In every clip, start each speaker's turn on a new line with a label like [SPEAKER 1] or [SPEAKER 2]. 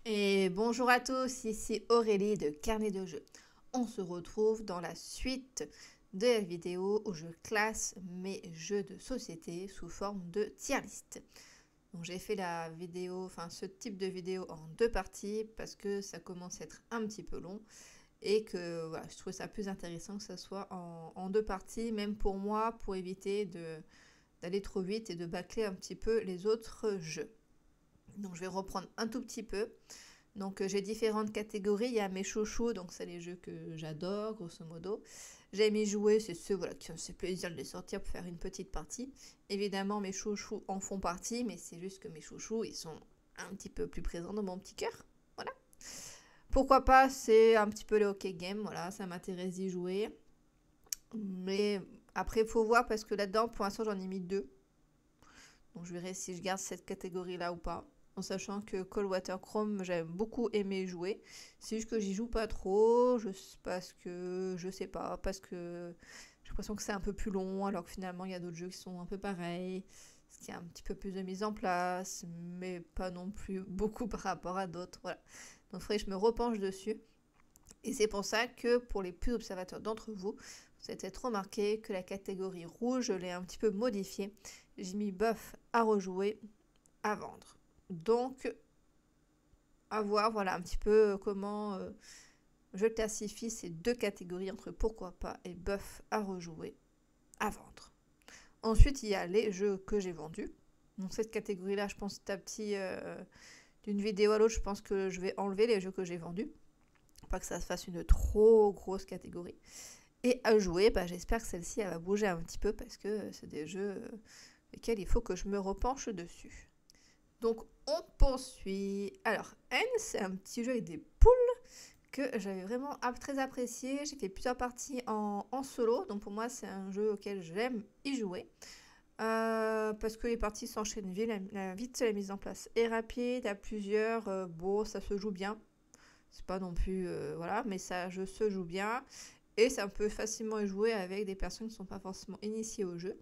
[SPEAKER 1] Et bonjour à tous, ici Aurélie de Carnet de jeux. On se retrouve dans la suite de la vidéo où je classe mes jeux de société sous forme de tier list. Donc j'ai fait la vidéo, enfin ce type de vidéo en deux parties parce que ça commence à être un petit peu long et que voilà, je trouve ça plus intéressant que ça soit en deux parties, même pour moi, pour éviter d'aller trop vite et de bâcler un petit peu les autres jeux. Donc je vais reprendre un tout petit peu. Donc j'ai différentes catégories, il y a mes chouchous, donc c'est les jeux que j'adore grosso modo. J'aime y jouer, c'est ceux voilà, qui ont ce plaisir de les sortir pour faire une petite partie. Évidemment mes chouchous en font partie, mais c'est juste que mes chouchous ils sont un petit peu plus présents dans mon petit cœur. Voilà. Pourquoi pas, c'est un petit peu le hockey game, voilà, ça m'intéresse d'y jouer. Mais après il faut voir parce que là-dedans pour l'instant j'en ai mis deux. Donc je verrai si je garde cette catégorie là ou pas. En sachant que Coldwater Chrome, j'aime beaucoup aimé jouer. C'est juste que j'y joue pas trop, parce que je sais pas, parce que j'ai l'impression que c'est un peu plus long, alors que finalement il y a d'autres jeux qui sont un peu pareils, ce qui a un petit peu plus de mise en place, mais pas non plus beaucoup par rapport à d'autres. Voilà. Donc il faudrait que je me repenche dessus. Et c'est pour ça que pour les plus observateurs d'entre vous, vous avez peut-être remarqué que la catégorie rouge, je l'ai un petit peu modifiée. J'ai mis buff à rejouer, à vendre. Donc, à voir voilà un petit peu comment je classifie ces deux catégories entre pourquoi pas et buff à rejouer, à vendre. Ensuite, il y a les jeux que j'ai vendus. Donc cette catégorie-là, je pense petit à petit, d'une vidéo à l'autre, je pense que je vais enlever les jeux que j'ai vendus. Pas que ça se fasse une trop grosse catégorie. Et à jouer, bah, j'espère que celle-ci elle va bouger un petit peu parce que c'est des jeux lesquels il faut que je me repenche dessus. Donc on poursuit. Alors N, c'est un petit jeu avec des poules que j'avais vraiment très apprécié. J'ai fait plusieurs parties en solo, donc pour moi c'est un jeu auquel j'aime y jouer. Parce que les parties s'enchaînent vite, la mise en place est rapide, à plusieurs, bon ça se joue bien. C'est pas non plus, voilà, mais ça se joue bien. Et ça peut facilement jouer avec des personnes qui ne sont pas forcément initiées au jeu.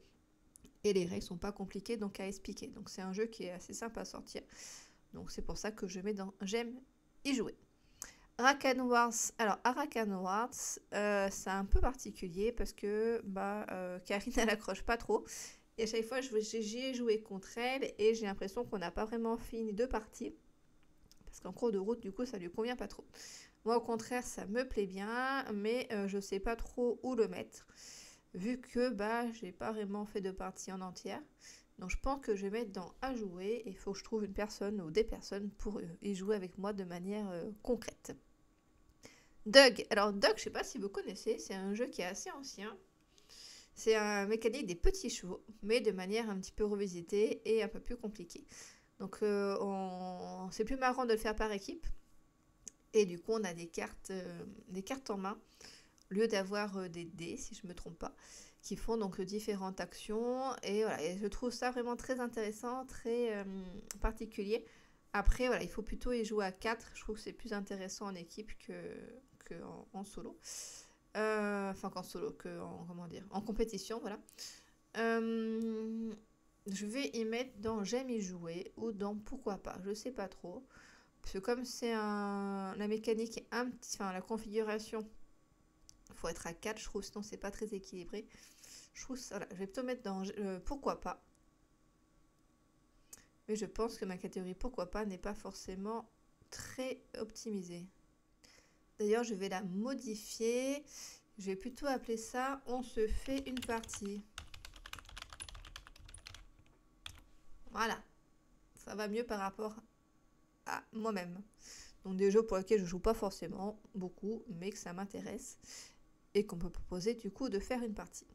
[SPEAKER 1] Et les règles sont pas compliquées donc à expliquer. Donc c'est un jeu qui est assez simple à sortir. Donc c'est pour ça que je mets dans j'aime y jouer. Arakan Wars. Alors Arakan Wars, c'est un peu particulier parce que Karine elle accroche pas trop. Et à chaque fois j'y ai joué contre elle et j'ai l'impression qu'on n'a pas vraiment fini deux parties. Parce qu'en cours de route du coup ça lui convient pas trop. Moi au contraire ça me plaît bien mais je sais pas trop où le mettre. Vu que j'ai pas vraiment fait de partie en entière. Donc je pense que je vais mettre dans à jouer et il faut que je trouve une personne ou des personnes pour y jouer avec moi de manière concrète. Doug. Alors Doug, je sais pas si vous connaissez, c'est un jeu qui est assez ancien. C'est un mécanique des petits chevaux, mais de manière un petit peu revisitée et un peu plus compliquée. Donc c'est plus marrant de le faire par équipe. Et du coup on a des cartes en main, au lieu d'avoir des dés, si je me trompe pas, qui font donc différentes actions. Et voilà, et je trouve ça vraiment très intéressant, très particulier. Après, voilà, il faut plutôt y jouer à 4. Je trouve que c'est plus intéressant en équipe que en solo. Enfin, qu'en solo, comment dire, en compétition, voilà. Je vais y mettre dans j'aime y jouer ou dans pourquoi pas, je sais pas trop. Parce que comme c'est la mécanique est enfin la configuration, il faut être à 4, je trouve, sinon c'est pas très équilibré. Je trouve ça, voilà, je vais plutôt mettre dans pourquoi pas. Mais je pense que ma catégorie pourquoi pas n'est pas forcément très optimisée. D'ailleurs, je vais la modifier. Je vais plutôt appeler ça on se fait une partie. Voilà. Ça va mieux par rapport à moi-même. Donc des jeux pour lesquels je joue pas forcément beaucoup, mais que ça m'intéresse. Et qu'on peut proposer du coup de faire une partie.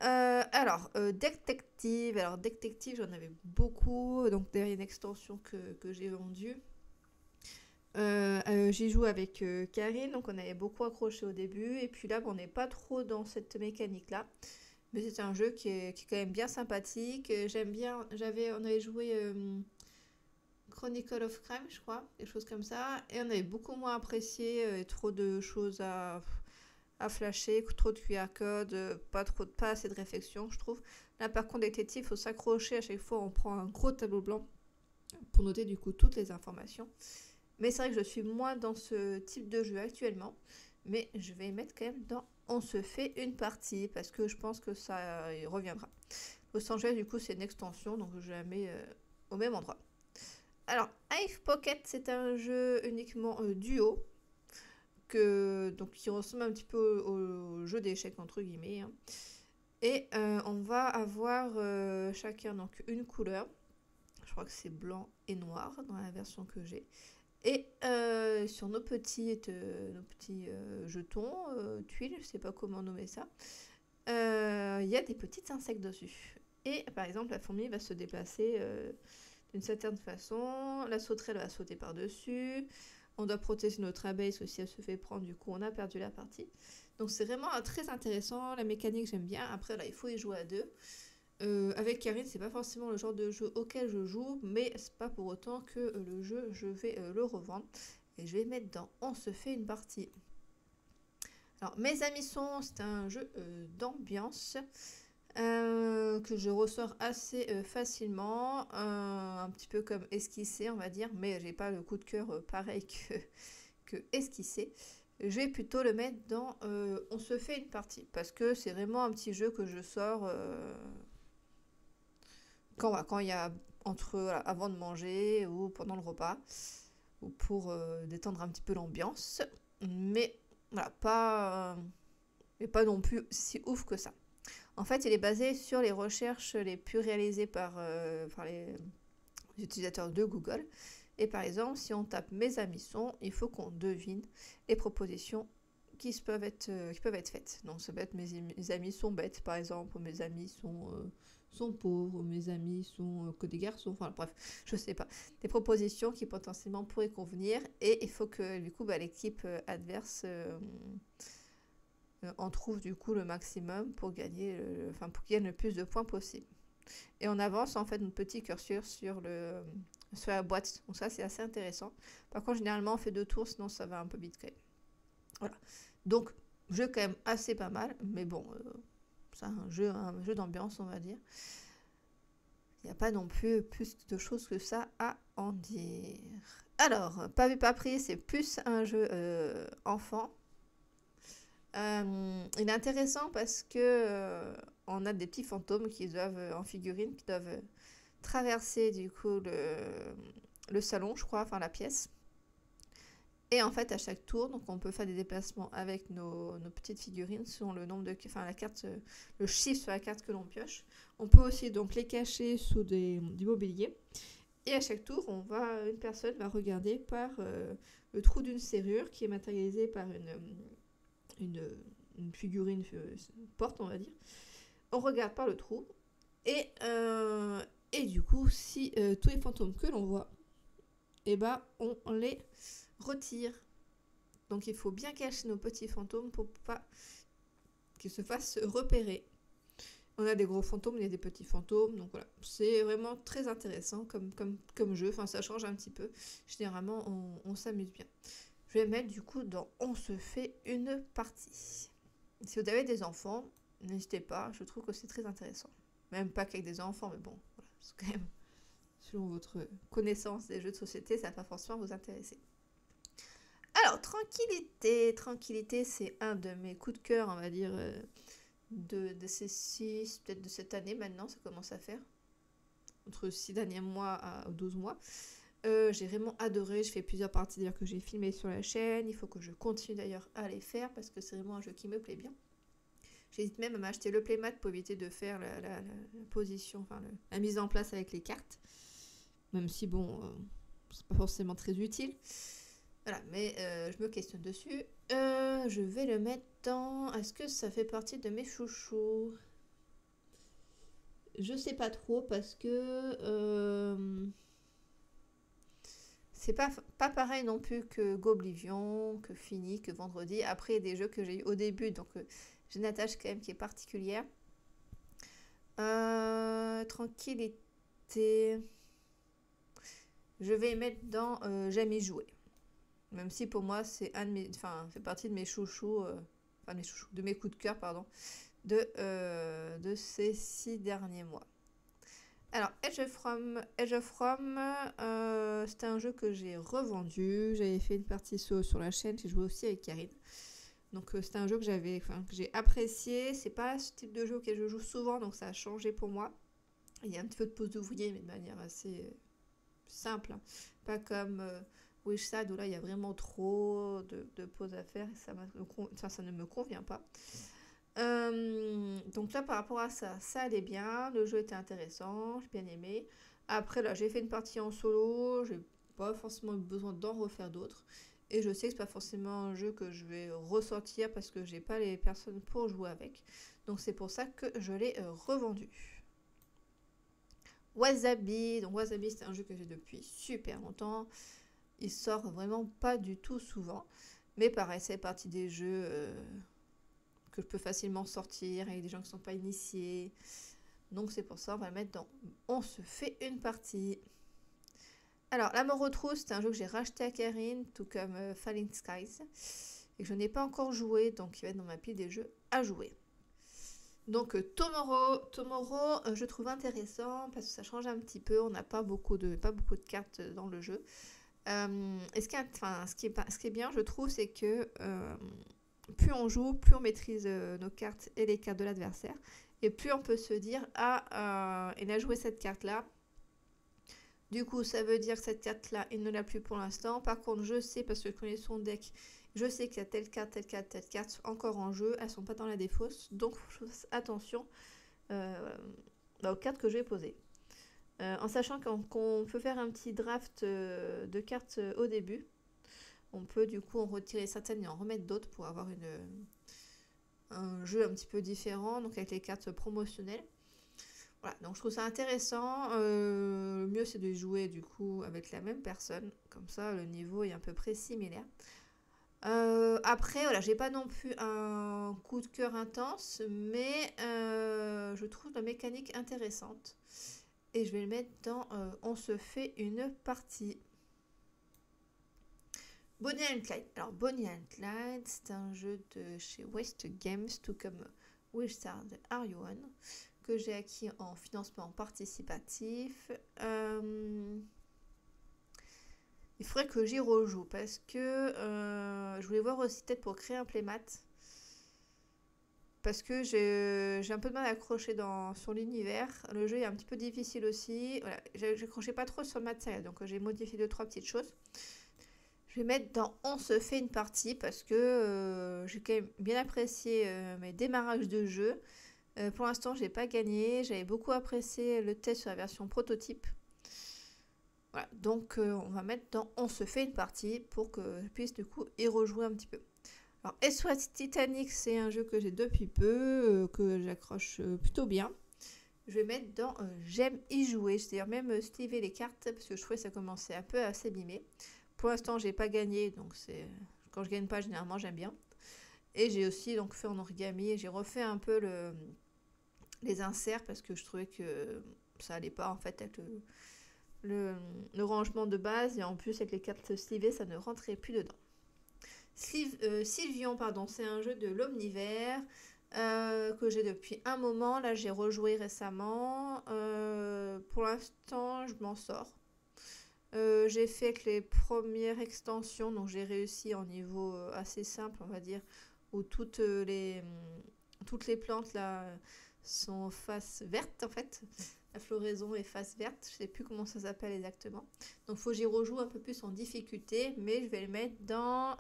[SPEAKER 1] Detective. Alors, Detective, j'en avais beaucoup. Donc, derrière une extension que j'ai vendue. J'y joue avec Karine, donc on avait beaucoup accroché au début. Et puis là, on n'est pas trop dans cette mécanique-là. Mais c'est un jeu qui est quand même bien sympathique. J'aime bien. On avait joué Chronicle of Crime, je crois, quelque chose comme ça. Et on avait beaucoup moins apprécié. Trop de choses à flasher, trop de QR code, pas assez de réflexion, je trouve. Là, par contre, détective, il faut s'accrocher à chaque fois. On prend un gros tableau blanc pour noter du coup toutes les informations. Mais c'est vrai que je suis moins dans ce type de jeu actuellement. Mais je vais mettre quand même dans on se fait une partie parce que je pense que ça y reviendra. Los Angeles, du coup, c'est une extension, donc je la mets au même endroit. Alors, Hive Pocket, c'est un jeu uniquement duo, donc, qui ressemble un petit peu au jeu d'échecs, entre guillemets. Hein. Et on va avoir chacun donc, une couleur. Je crois que c'est blanc et noir dans la version que j'ai. Et sur nos petits jetons, tuiles, je ne sais pas comment nommer ça, il y a des petits insectes dessus. Et par exemple, la fourmi va se déplacer d'une certaine façon, la sauterelle va sauter par-dessus, on doit protéger notre abeille, parce que si elle se fait prendre, du coup, on a perdu la partie. Donc c'est vraiment très intéressant, la mécanique j'aime bien, après là, il faut y jouer à deux. Avec Karine, c'est pas forcément le genre de jeu auquel je joue, mais c'est pas pour autant que le jeu, je vais le revendre. Et je vais mettre dans on se fait une partie. Alors, Mes Amis sont, c'est un jeu d'ambiance que je ressors assez facilement, un petit peu comme esquisser, on va dire, mais j'ai pas le coup de cœur pareil que esquisser. Je vais plutôt le mettre dans on se fait une partie, parce que c'est vraiment un petit jeu que je sors quand il y a voilà, avant de manger ou pendant le repas, ou pour détendre un petit peu l'ambiance, mais voilà, pas non plus si ouf que ça. En fait, il est basé sur les recherches les plus réalisées par les utilisateurs de Google. Et par exemple, si on tape Mes Amis sont, il faut qu'on devine les propositions qui peuvent être faites. Donc ça peut être mes amis sont bêtes, par exemple, ou mes amis sont pauvres, ou mes amis sont que des garçons, enfin bref, je sais pas. Des propositions qui potentiellement pourraient convenir, et il faut que du coup l'équipe adverse en trouve du coup le maximum pour gagner, pour qu'il y ait le plus de points possible. Et on avance en fait notre petit curseur sur la boîte, donc ça c'est assez intéressant. Par contre généralement on fait 2 tours, sinon ça va un peu vite quand même. Voilà. Donc jeu quand même assez pas mal, mais bon, c'est un jeu d'ambiance on va dire. Il n'y a pas non plus de choses que ça à en dire. Alors, Pas vu pas pris, c'est plus un jeu enfant. Il est intéressant parce que on a des petits fantômes qui doivent en figurine qui doivent traverser du coup le salon, je crois, enfin la pièce. Et en fait, à chaque tour, donc on peut faire des déplacements avec nos petites figurines selon le nombre la carte, le chiffre sur la carte que l'on pioche. On peut aussi donc les cacher sous du mobilier. Et à chaque tour, une personne va regarder par le trou d'une serrure qui est matérialisée par une figurine, une porte, on va dire. On regarde par le trou. Et du coup, si tous les fantômes que l'on voit, on les retire. Donc il faut bien cacher nos petits fantômes pour pas qu'ils se fassent repérer. On a des gros fantômes, il y a des petits fantômes, donc voilà. C'est vraiment très intéressant comme jeu, enfin ça change un petit peu. Généralement, on s'amuse bien. Je vais mettre du coup dans on se fait une partie. Si vous avez des enfants, n'hésitez pas, je trouve que c'est très intéressant. Même pas qu'avec des enfants, mais bon, voilà, c'est quand même, selon votre connaissance des jeux de société, ça va pas forcément vous intéresser. Alors, Tranquillité, c'est un de mes coups de cœur, on va dire, de ces 6, peut-être de cette année maintenant, ça commence à faire. Entre 6 derniers mois à 12 mois. J'ai vraiment adoré, je fais plusieurs parties d'ailleurs que j'ai filmées sur la chaîne, il faut que je continue d'ailleurs à les faire parce que c'est vraiment un jeu qui me plaît bien. J'hésite même à m'acheter le playmat pour éviter de faire la position, la mise en place avec les cartes. Même si bon, c'est pas forcément très utile. Voilà, mais je me questionne dessus. Je vais le mettre dans... Est-ce que ça fait partie de mes chouchous? Je sais pas trop parce que... c'est pas pareil non plus que Goblivion, que Fini, que Vendredi. Après, des jeux que j'ai eu au début, donc j'ai une attache quand même qui est particulière. Tranquillité. Je vais mettre dans J'aime y jouer. Même si pour moi, c'est fait partie de mes chouchous, de mes coups de cœur, pardon, de ces 6 derniers mois. Alors, Edge of Rome, c'était un jeu que j'ai revendu. J'avais fait une partie sur la chaîne, j'ai joué aussi avec Karine. Donc c'était un jeu que j'ai apprécié. C'est pas ce type de jeu auquel je joue souvent, donc ça a changé pour moi. Il y a un petit peu de pause d'ouvrier, mais de manière assez simple, hein. Pas comme Wishside où là il y a vraiment trop de pauses à faire et ça ne me convient pas. Donc là par rapport à ça, ça allait bien, le jeu était intéressant, j'ai bien aimé. Après là j'ai fait une partie en solo, j'ai pas forcément eu besoin d'en refaire d'autres. Et je sais que c'est pas forcément un jeu que je vais ressortir parce que j'ai pas les personnes pour jouer avec. Donc c'est pour ça que je l'ai revendu. Wasabi, donc Wasabi c'est un jeu que j'ai depuis super longtemps. Il sort vraiment pas du tout souvent. Mais pareil, c'est partie des jeux que je peux facilement sortir avec des gens qui ne sont pas initiés. Donc c'est pour ça, on va le mettre dans on se fait une partie. Alors, La mort aux trousses, c'est un jeu que j'ai racheté à Karine, tout comme Falling Skies. Et que je n'ai pas encore joué, donc il va être dans ma pile des jeux à jouer. Donc Tomorrow, je trouve intéressant parce que ça change un petit peu. On n'a pas beaucoup de cartes dans le jeu. Et ce qui est bien, je trouve, c'est que plus on joue, plus on maîtrise nos cartes et les cartes de l'adversaire. Et plus on peut se dire, il a joué cette carte-là. Du coup, ça veut dire que cette carte-là, il ne l'a plus pour l'instant. Par contre, je sais, parce que je connais son deck, je sais qu'il y a telle carte encore en jeu. Elles ne sont pas dans la défausse. Donc, il faut faire attention aux cartes que je vais poser. En sachant qu'on peut faire un petit draft de cartes au début. On peut du coup en retirer certaines et en remettre d'autres pour avoir un jeu un petit peu différent, donc avec les cartes promotionnelles. Voilà, donc je trouve ça intéressant. Le mieux c'est de jouer du coup avec la même personne, comme ça le niveau est à peu près similaire. Après, voilà, j'ai pas non plus un coup de cœur intense, mais je trouve la mécanique intéressante. Et je vais le mettre dans on se fait une partie. Bonnie and Clyde. Alors, Bonnie and Clyde, c'est un jeu de chez West Games, tout comme Which Star Are You On, que j'ai acquis en financement participatif. Il faudrait que j'y rejoue parce que je voulais voir aussi peut-être pour créer un playmat. Parce que j'ai un peu de mal à accrocher sur l'univers. Le jeu est un petit peu difficile aussi. Voilà, j'accrochais pas trop sur le matériel, donc j'ai modifié 2-3 petites choses. Je vais mettre dans on se fait une partie parce que j'ai quand même bien apprécié mes démarrages de jeu. Pour l'instant, j'ai pas gagné. J'avais beaucoup apprécié le test sur la version prototype. Voilà, donc on va mettre dans on se fait une partie pour que je puisse du coup y rejouer un petit peu. Alors, SOS Titanic, c'est un jeu que j'ai depuis peu, que j'accroche plutôt bien. Je vais mettre dans j'aime y jouer, c'est-à-dire même stiver les cartes parce que je trouvais que ça commençait un peu à s'abîmer. Pour l'instant, j'ai pas gagné, donc quand je gagne pas, généralement, j'aime bien. Et j'ai aussi donc fait en origami et j'ai refait un peu les inserts parce que je trouvais que ça allait pas en fait avec le rangement de base et en plus avec les cartes slivées, ça ne rentrait plus dedans. Sylvion, pardon, c'est un jeu de l'Omnivers que j'ai depuis un moment. Là, j'ai rejoué récemment. Pour l'instant, je m'en sors. J'ai fait que les premières extensions, donc j'ai réussi en niveau assez simple, on va dire, où toutes les plantes là sont face verte en fait. La floraison est face verte, je sais plus comment ça s'appelle exactement. Donc faut que j'y rejoue un peu plus en difficulté, mais je vais le mettre dans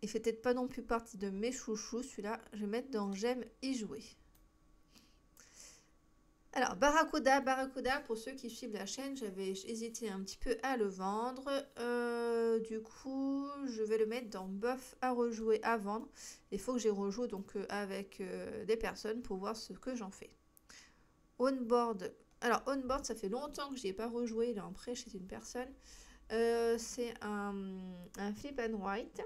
[SPEAKER 1] il fait peut-être pas non plus partie de mes chouchous celui-là, je vais mettre dans j'aime y jouer. Alors, Barracuda, pour ceux qui suivent la chaîne, j'avais hésité un petit peu à le vendre. Du coup, je vais le mettre dans Buff à rejouer à vendre. Il faut que j'y rejoue donc avec des personnes pour voir ce que j'en fais. Onboard. Alors, Onboard, ça fait longtemps que je n'y ai pas rejoué. Il est en prêt chez une personne. C'est un flip and write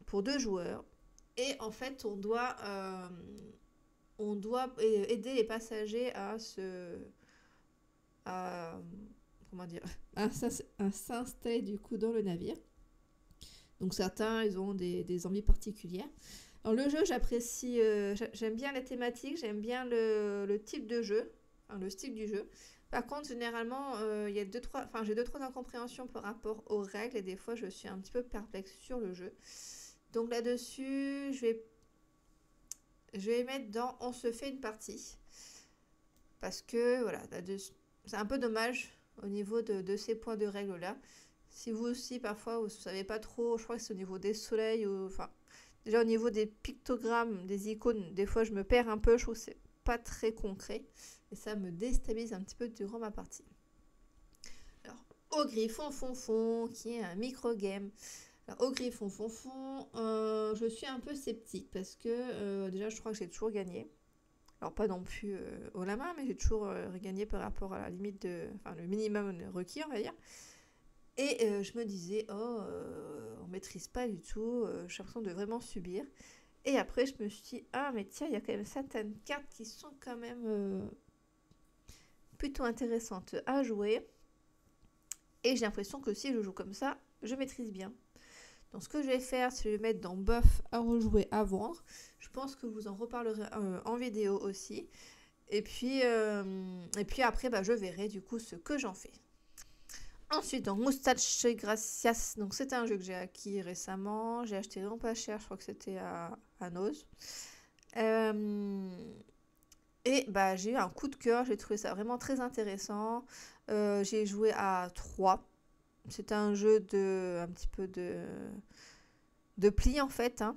[SPEAKER 1] pour 2 joueurs. Et en fait, on doit aider les passagers à s'installer du coup dans le navire. Donc certains, ils ont des envies particulières. Alors le jeu, j'apprécie, j'aime bien la thématique, j'aime bien le type de jeu, enfin, le style du jeu. Par contre, généralement, il y a j'ai deux, trois incompréhensions par rapport aux règles et des fois, je suis un petit peu perplexe sur le jeu. Donc là-dessus, je vais mettre dans on se fait une partie. Parce que, voilà, c'est un peu dommage au niveau de ces points de règles-là. Si vous aussi, parfois, vous ne savez pas trop, je crois que c'est au niveau des soleils, ou, enfin, déjà au niveau des pictogrammes, des icônes, des fois je me perds un peu, je trouve que c'est pas très concret. Et ça me déstabilise un petit peu durant ma partie. Alors, au griffon fond fond, qui est un micro-game. Alors, au griffon fond fond, je suis un peu sceptique parce que déjà je crois que j'ai toujours gagné. Alors pas non plus haut la main, mais j'ai toujours gagné par rapport à la limite enfin le minimum requis, on va dire. Et je me disais, on maîtrise pas du tout, j'ai l'impression de vraiment subir. Et après, je me suis dit, ah, mais tiens, il y a quand même certaines cartes qui sont quand même plutôt intéressantes à jouer. Et j'ai l'impression que si je joue comme ça, je maîtrise bien. Donc, ce que je vais faire, c'est le mettre dans buff à rejouer à vendre. Je pense que vous en reparlerez en vidéo aussi. Et puis après, je verrai du coup ce que j'en fais. Ensuite, dans Moustache Gracias, donc c'est un jeu que j'ai acquis récemment. J'ai acheté vraiment pas cher, je crois que c'était à Noz. Et j'ai eu un coup de cœur, j'ai trouvé ça vraiment très intéressant. J'ai joué à 3. C'est un jeu un petit peu de pli en fait. Hein.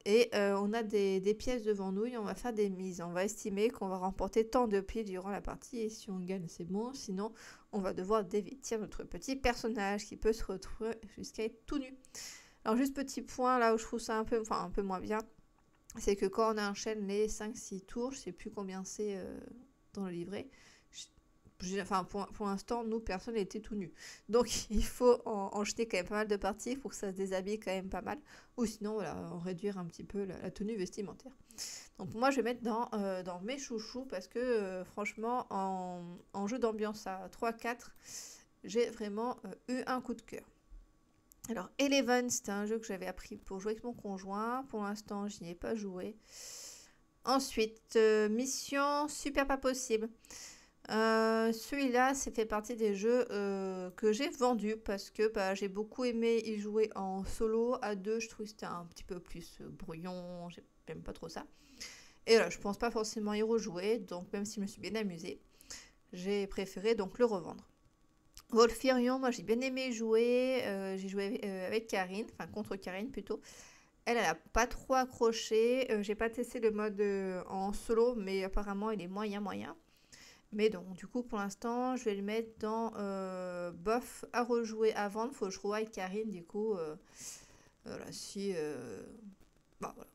[SPEAKER 1] Et on a des pièces devant nous et on va faire des mises. On va estimer qu'on va remporter tant de plis durant la partie. Et si on gagne, c'est bon. Sinon, on va devoir dévêtir notre petit personnage qui peut se retrouver jusqu'à être tout nu. Alors, juste petit point, là où je trouve ça un peu moins bien, c'est que quand on enchaîne les 5-6 tours, je sais plus combien c'est dans le livret, pour l'instant, nous, personne n'était tout nu. Donc, il faut en jeter quand même pas mal de parties pour que ça se déshabille quand même pas mal. Ou sinon, voilà, en réduire un petit peu la tenue vestimentaire. Donc, moi, je vais mettre dans mes chouchous parce que, franchement, en jeu d'ambiance à 3-4, j'ai vraiment eu un coup de cœur. Alors, Eleven, c'était un jeu que j'avais appris pour jouer avec mon conjoint. Pour l'instant, je n'y ai pas joué. Ensuite, Mission Super Pas Possible. Celui-là, c'est fait partie des jeux que j'ai vendus parce que j'ai beaucoup aimé y jouer en solo. À deux, je trouve que c'était un petit peu plus brouillon, j'aime pas trop ça. Et là, je pense pas forcément y rejouer, donc même si je me suis bien amusée, j'ai préféré donc le revendre. Wolfirion, moi j'ai bien aimé jouer, j'ai joué avec Karine, enfin contre Karine plutôt. Elle a pas trop accroché, j'ai pas testé le mode en solo, mais apparemment il est moyen. Mais donc, du coup, pour l'instant, je vais le mettre dans bof à rejouer à vendre. Faut que je revoie avec Karine, du coup, voilà, voilà.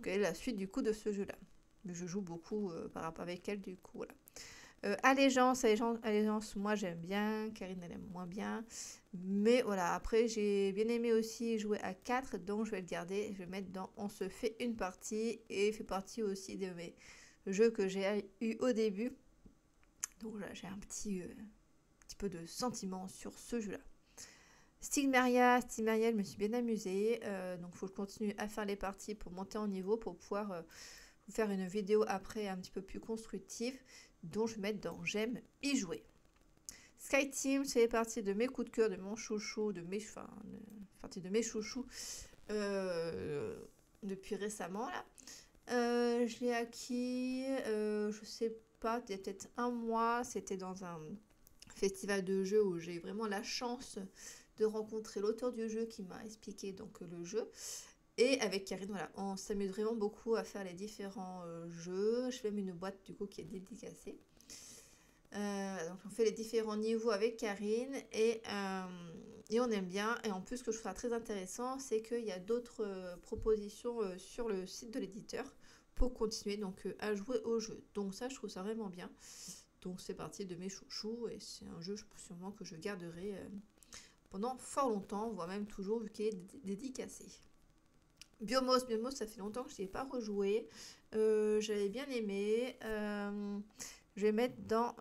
[SPEAKER 1] Quelle est la suite, du coup, de ce jeu-là. Mais je joue beaucoup par rapport avec elle, du coup, voilà. Allégeance, moi, j'aime bien. Karine, elle aime moins bien. Mais voilà, après, j'ai bien aimé aussi jouer à 4, donc je vais le garder. Je vais le mettre dans on se fait une partie. Et il fait partie aussi de mes jeux que j'ai eu au début. Donc là, j'ai un petit peu de sentiment sur ce jeu-là. Stigmaria, je me suis bien amusée. Donc il faut que je continue à faire les parties pour monter en niveau, pour pouvoir vous faire une vidéo après un petit peu plus constructive, dont je vais mettre dans j'aime y jouer. Sky Team, c'est partie de mes coups de cœur, de mon chouchou, de mes chouchous depuis récemment là. Je l'ai acquis, je sais pas, il y a peut-être un mois, c'était dans un festival de jeux où j'ai eu vraiment la chance de rencontrer l'auteur du jeu qui m'a expliqué donc le jeu. Et avec Karine, voilà, on s'amuse vraiment beaucoup à faire les différents jeux. Je fais même une boîte du coup qui est dédicacée. Donc on fait les différents niveaux avec Karine et on aime bien. Et en plus, ce que je trouve très intéressant, c'est qu'il y a d'autres propositions sur le site de l'éditeur pour continuer donc à jouer au jeu. Donc ça, je trouve ça vraiment bien. Donc c'est parti de mes chouchous et c'est un jeu sûrement que je garderai pendant fort longtemps, voire même toujours vu qu'il est dédicacé. Biomos, ça fait longtemps que je n'y ai pas rejoué. J'avais bien aimé. Je vais mettre dans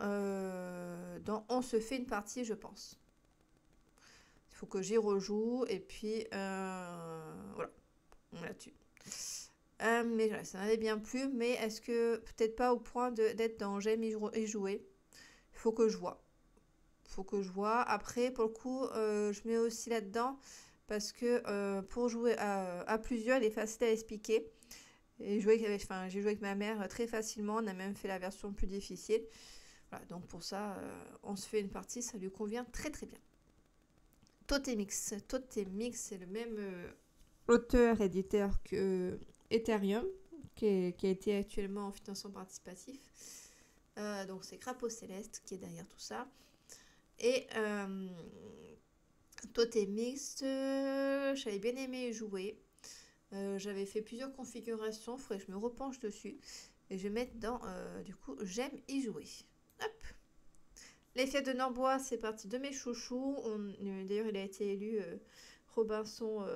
[SPEAKER 1] on se fait une partie, je pense. Il faut que j'y rejoue et puis voilà, on là-dessus. Mais voilà, ça m'avait bien plu, mais est-ce que peut-être pas au point d'être dans j'aime y jouer. Il faut que je vois. Après, pour le coup, je mets aussi là-dedans parce que pour jouer à plusieurs, il est facile à expliquer. Et j'ai joué avec ma mère très facilement. On a même fait la version plus difficile. Voilà, donc pour ça, on se fait une partie, ça lui convient très très bien. Totemix. Totemix, c'est le même auteur-éditeur que Ethereum, qui a été actuellement en financement participatif. Donc c'est Crapaud Céleste qui est derrière tout ça. Et Totemix, j'avais bien aimé jouer. J'avais fait plusieurs configurations, il faudrait que je me repenche dessus. Et je vais mettre dans, du coup, j'aime y jouer. Hop. Les Fêtes de Norbois, c'est parti de mes chouchous. D'ailleurs, il a été élu Robinson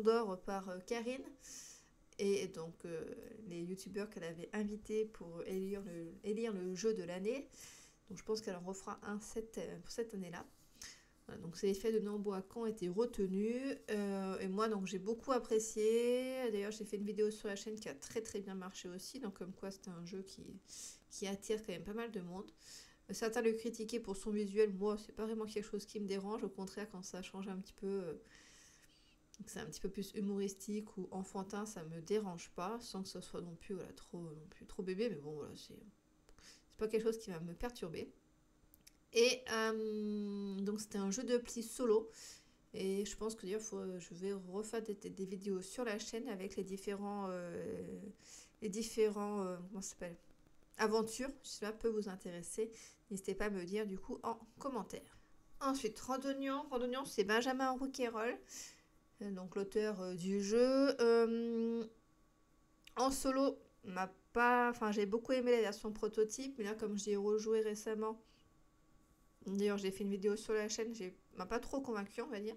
[SPEAKER 1] d'or par Karine. Et donc, les youtubeurs qu'elle avait invités pour élire le jeu de l'année. Donc, je pense qu'elle en refera un pour cette année-là. Voilà, donc, c'est les Fêtes de Norbois qui ont été retenus. Et moi, donc, j'ai beaucoup apprécié. D'ailleurs, j'ai fait une vidéo sur la chaîne qui a très très bien marché aussi. Donc, comme quoi, c'est un jeu qui attire quand même pas mal de monde. Certains le critiquaient pour son visuel. Moi, c'est pas vraiment quelque chose qui me dérange. Au contraire, quand ça change un petit peu, c'est un petit peu plus humoristique ou enfantin, ça me dérange pas, sans que ce soit non plus voilà, trop bébé. Mais bon, voilà, c'est pas quelque chose qui va me perturber. Et donc, c'était un jeu de pli solo. Et je pense que d'ailleurs, je vais refaire des vidéos sur la chaîne avec les différents comment ça s'appelle, aventures. Si cela peut vous intéresser, n'hésitez pas à me le dire du coup en commentaire. Ensuite, Randonnion, c'est Benjamin Rouquayrol, donc l'auteur du jeu. En solo, j'ai beaucoup aimé la version prototype, mais là, comme j'y ai rejoué récemment, d'ailleurs, j'ai fait une vidéo sur la chaîne, m'a pas trop convaincu, on va dire,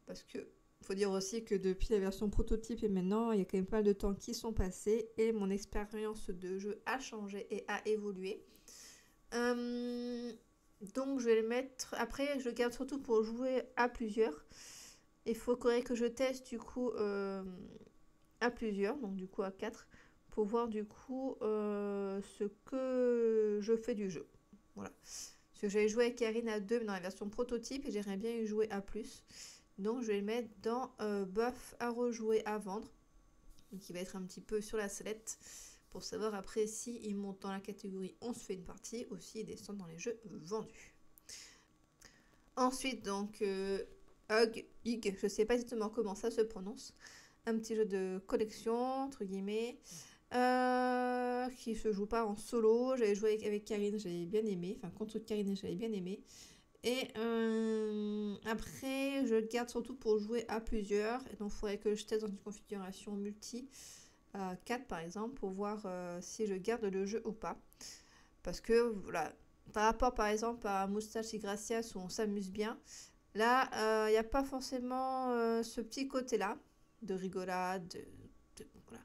[SPEAKER 1] parce que faut dire aussi que depuis la version prototype et maintenant, il y a quand même pas mal de temps qui sont passés et mon expérience de jeu a changé et a évolué. Donc, je vais le mettre. Après, je le garde surtout pour jouer à plusieurs. Il faudrait que je teste du coup à plusieurs, donc du coup à 4, pour voir du coup ce que je fais du jeu. Voilà. Parce que j'avais joué avec Karine à 2 dans la version prototype et j'aimerais bien y jouer à plus. Donc je vais le mettre dans buff à rejouer à vendre. Donc il va être un petit peu sur la sellette pour savoir après si il monte dans la catégorie on se fait une partie ou s'il descend dans les jeux vendus. Ensuite donc Hug, je sais pas exactement comment ça se prononce. Un petit jeu de collection entre guillemets. Qui se joue pas en solo. J'avais joué avec Karine, j'avais bien aimé. Enfin, contre Karine, j'avais bien aimé. Et après, je le garde surtout pour jouer à plusieurs. Et donc, il faudrait que je teste dans une configuration multi à 4 par exemple pour voir si je garde le jeu ou pas. Parce que, voilà, par rapport par exemple à Moustache et Gracias où on s'amuse bien, là, il n'y a pas forcément ce petit côté-là de rigolade, voilà,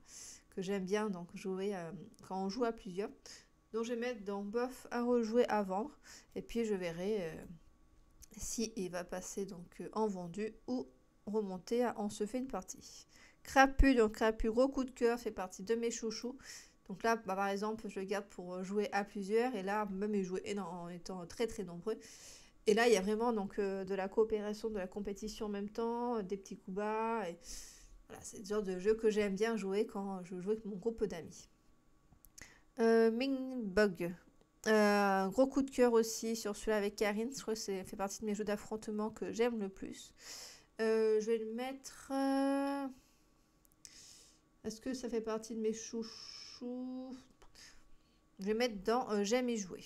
[SPEAKER 1] que j'aime bien donc jouer quand on joue à plusieurs. Donc je vais mettre dans buff à rejouer à vendre et puis je verrai si il va passer donc en vendu ou remonter à on se fait une partie. Crapu, donc Crapu gros coup de cœur, fait partie de mes chouchous. Donc là par exemple je le garde pour jouer à plusieurs et là même y jouer en étant très très nombreux. Et là il y a vraiment donc de la coopération, de la compétition en même temps, des petits coups bas et voilà, c'est le genre de jeu que j'aime bien jouer quand je joue avec mon groupe d'amis. Mingbug. Gros coup de cœur aussi sur celui-là avec Karine. Je crois que ça fait partie de mes jeux d'affrontement que j'aime le plus. Je vais le mettre... Est-ce que ça fait partie de mes chouchous? Je vais mettre dans j'aime y jouer.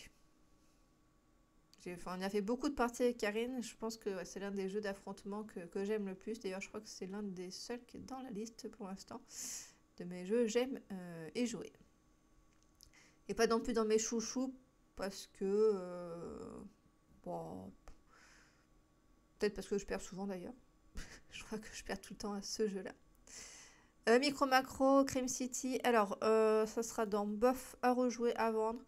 [SPEAKER 1] On a fait beaucoup de parties avec Karine. Je pense que c'est l'un des jeux d'affrontement que j'aime le plus. D'ailleurs, je crois que c'est l'un des seuls qui est dans la liste pour l'instant de mes jeux j'aime y jouer. Et pas non plus dans mes chouchous parce que... bon, peut-être parce que je perds souvent d'ailleurs. Je crois que je perds tout le temps à ce jeu-là. Micro Macro, Crime City. Alors, ça sera dans buff à rejouer à vendre.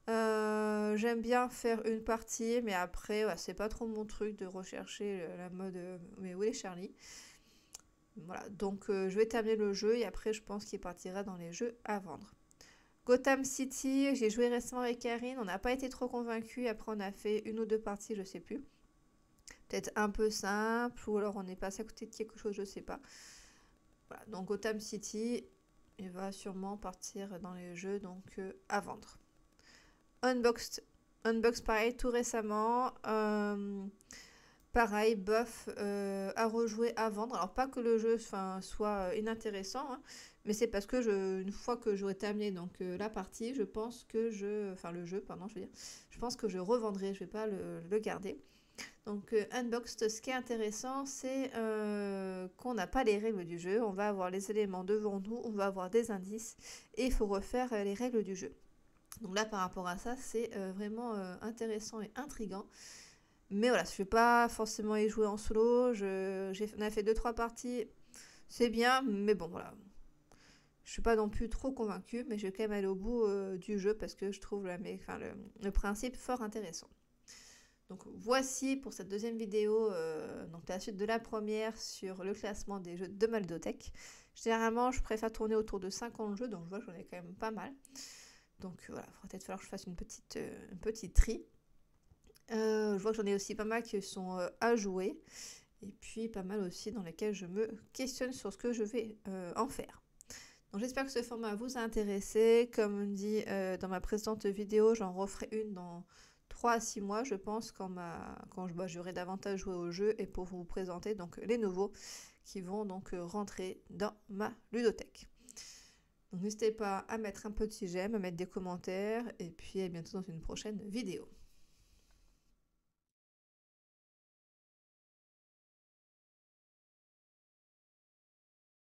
[SPEAKER 1] J'aime bien faire une partie, mais après, ouais, c'est pas trop mon truc de rechercher la mode mais où est Charlie. Voilà, donc je vais terminer le jeu et après je pense qu'il partira dans les jeux à vendre. Gotham City, j'ai joué récemment avec Karine, on n'a pas été trop convaincus, après on a fait une ou deux parties, je sais plus. Peut-être un peu simple, ou alors on est passé à côté de quelque chose, je sais pas. Voilà, donc Gotham City, il va sûrement partir dans les jeux donc à vendre. Unboxed, pareil, tout récemment. Pareil, Buff à rejouer, à vendre. Alors pas que le jeu soit inintéressant, hein, mais c'est parce que une fois que j'aurai terminé donc la partie, je pense que le jeu, pardon, je veux dire, je pense que je revendrai, je vais pas le garder. Donc Unboxed, ce qui est intéressant, c'est qu'on n'a pas les règles du jeu. On va avoir les éléments devant nous, on va avoir des indices et il faut refaire les règles du jeu. Donc là, par rapport à ça, c'est vraiment intéressant et intriguant. Mais voilà, je ne vais pas forcément y jouer en solo. On a fait 2-3 parties, c'est bien, mais bon, voilà. Je ne suis pas non plus trop convaincue, mais je vais quand même aller au bout du jeu parce que je trouve le principe fort intéressant. Donc voici pour cette deuxième vidéo, donc la suite de la première sur le classement des jeux de ma ludothèque. Généralement, je préfère tourner autour de 50 jeux, donc je vois que j'en ai quand même pas mal. Donc voilà, il va peut-être falloir que je fasse une petite tri. Je vois que j'en ai aussi pas mal qui sont à jouer. Et puis pas mal aussi dans lesquels je me questionne sur ce que je vais en faire. Donc j'espère que ce format vous a intéressé. Comme dit dans ma précédente vidéo, j'en referai une dans 3 à 6 mois, je pense, quand j'aurai davantage joué au jeu et pour vous présenter donc les nouveaux qui vont donc rentrer dans ma ludothèque. Donc n'hésitez pas à mettre un petit j'aime, à mettre des commentaires et puis à bientôt dans une prochaine vidéo.